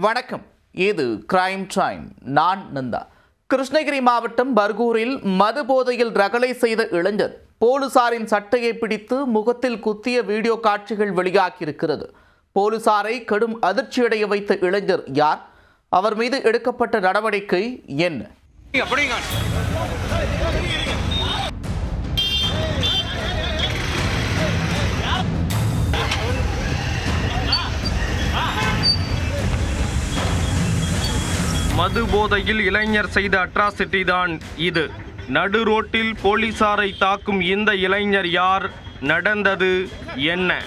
வணக்கம். இது crime time. நான் நந்தா. கிருஷ்ணகிரி மாவட்டம் பர்கூரில் மது போதையில் ரகளை செய்த இளைஞர் போலீசாரின் சட்டையை பிடித்து முகத்தில் குத்திய வீடியோ காட்சிகள் வெளியாகியிருக்கிறது. போலீசாரை கடும் அதிர்ச்சியடைய வைத்த இளைஞர் யார்? அவர் மீது எடுக்கப்பட்ட நடவடிக்கை என்ன? மது போதையில் இளைஞர் செய்த அட்ராசிட்டி தான் இது. நடு ரோட்டில் போலீசாரை தாக்கும் இந்த இளைஞர் யார்? நடந்தது என்ன?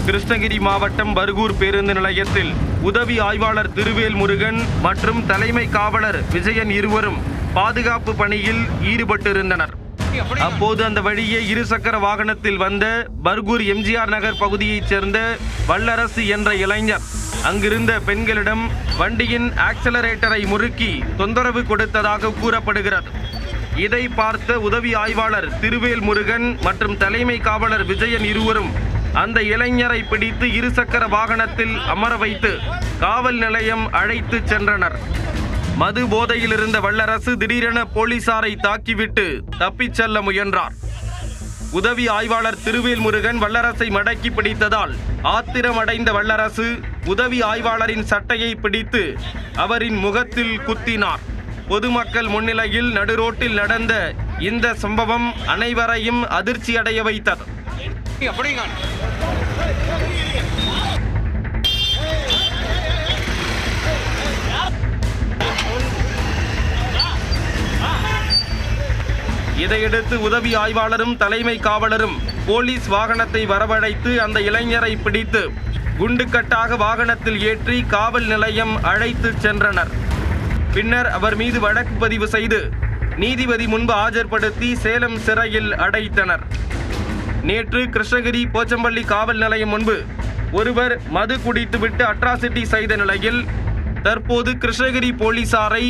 கிருஷ்ணகிரி மாவட்டம் பர்கூர் பேருந்து நிலையத்தில் உதவி ஆய்வாளர் திருவேல் முருகன் மற்றும் தலைமை காவலர் விஜயன் இருவரும் பாதுகாப்பு பணியில் ஈடுபட்டிருந்தனர். அப்போது அந்த வழியே இருசக்கர வாகனத்தில் வந்த பர்கூர் எம்ஜிஆர் நகர் பகுதியைச் சேர்ந்த வல்லரசு என்ற இளைஞர் அங்கிருந்த பெண்களிடம் வண்டியின் ஆக்சலரேட்டரை முறுக்கி தொந்தரவு கொடுத்ததாக கூறப்படுகிறது. இதை பார்த்த உதவி ஆய்வாளர் திருவேல் முருகன் மற்றும் தலைமை காவலர் விஜயன் இருவரும் அந்த இளைஞரை பிடித்து இருசக்கர வாகனத்தில் அமர வைத்து காவல் நிலையம் அழைத்து சென்றனர். மது போதையில் இருந்த வல்லரசு திடீரென போலீசாரை தாக்கிவிட்டு தப்பிச் செல்ல முயன்றார். உதவி ஆய்வாளர் திருவேல் முருகன் வல்லரசை மடக்கி பிடித்ததால் ஆத்திரமடைந்த வல்லரசு உதவி ஆய்வாளரின் சட்டையை பிடித்து அவரின் முகத்தில் குத்தினார். பொதுமக்கள் முன்னிலையில் நடுரோட்டில் நடந்த இந்த சம்பவம் அனைவரையும் அதிர்ச்சியடைய வைத்தது. இதையடுத்து உதவி ஆய்வாளரும் தலைமை காவலரும் போலீஸ் வாகனத்தை வரவழைத்து அந்த இளைஞரை பிடித்து குண்டுக்கட்டாக வாகனத்தில் ஏற்றி காவல் நிலையம் அழைத்து சென்றனர். பின்னர் அவர் மீது வழக்கு பதிவு செய்து நீதிபதி முன்பு ஆஜர்படுத்தி சேலம் சிறையில் அடைத்தனர். நேற்று கிருஷ்ணகிரி போச்சம்பள்ளி காவல் நிலையம் முன்பு ஒருவர் மது குடித்துவிட்டு அட்ராசிட்டி செய்த நிலையில் தற்போது கிருஷ்ணகிரி போலீசாரை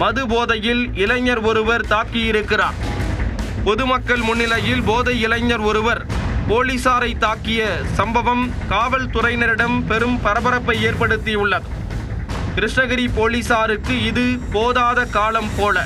மது போதையில் இளைஞர் ஒருவர் தாக்கியிருக்கிறார். பொதுமக்கள் முன்னிலையில் போதை இளைஞர் ஒருவர் போலீசாரை தாக்கிய சம்பவம் காவல்துறையினரிடம் பெரும் பரபரப்பை ஏற்படுத்தியுள்ளது. கிருஷ்ணகிரி போலீசாருக்கு இது போதாத காலம் போல.